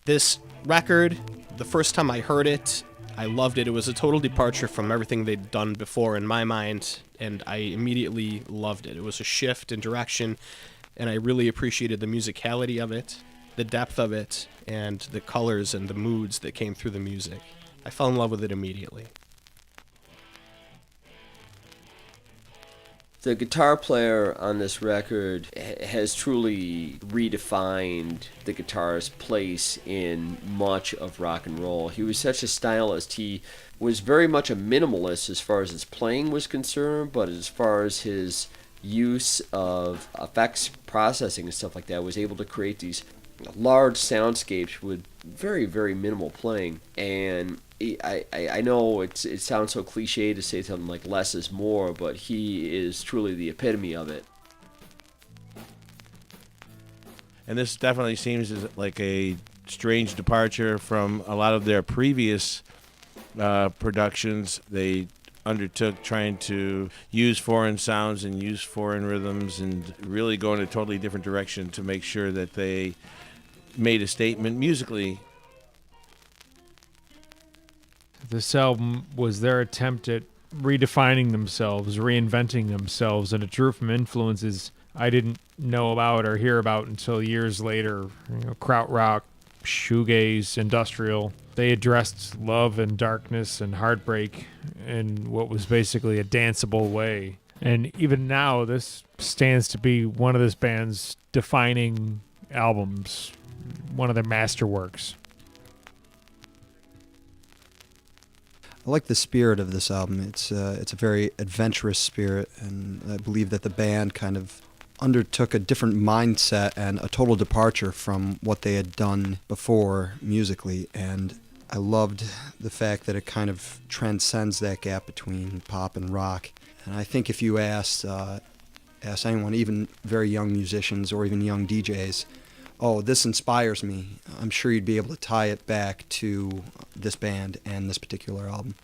This record, the first time I heard it, I loved it. It was a total departure from everything they'd done before in my mind, and I immediately loved it. It was a shift in direction, and I really appreciated the musicality of it, the depth of it, and the colors and the moods that came through the music. I fell in love with it immediately. The guitar player on this record has truly redefined the guitar's place in much of rock and roll. He was such a stylist. He was very much a minimalist as far as his playing was concerned, but as far as his use of effects processing and stuff like that, was able to create these large soundscapes with very, very minimal playing. And I know it sounds so cliche to say something like less is more, but he is truly the epitome of it. And this definitely seems like a strange departure from a lot of their previous productions. They undertook trying to use foreign sounds and use foreign rhythms and really go in a totally different direction to make sure that they made a statement musically. This album was their attempt at redefining themselves, reinventing themselves, and it drew from influences I didn't know about or hear about until years later. Krautrock, shoegaze, industrial. They addressed love and darkness and heartbreak in what was basically a danceable way. And even now, this stands to be one of this band's defining albums, one of their masterworks. I like the spirit of this album. It's a very adventurous spirit, and I believe that the band kind of undertook a different mindset and a total departure from what they had done before musically, and I loved the fact that it kind of transcends that gap between pop and rock. And I think if you asked anyone, even very young musicians or even young DJs, oh, this inspires me, I'm sure you'd be able to tie it back to this band and this particular album.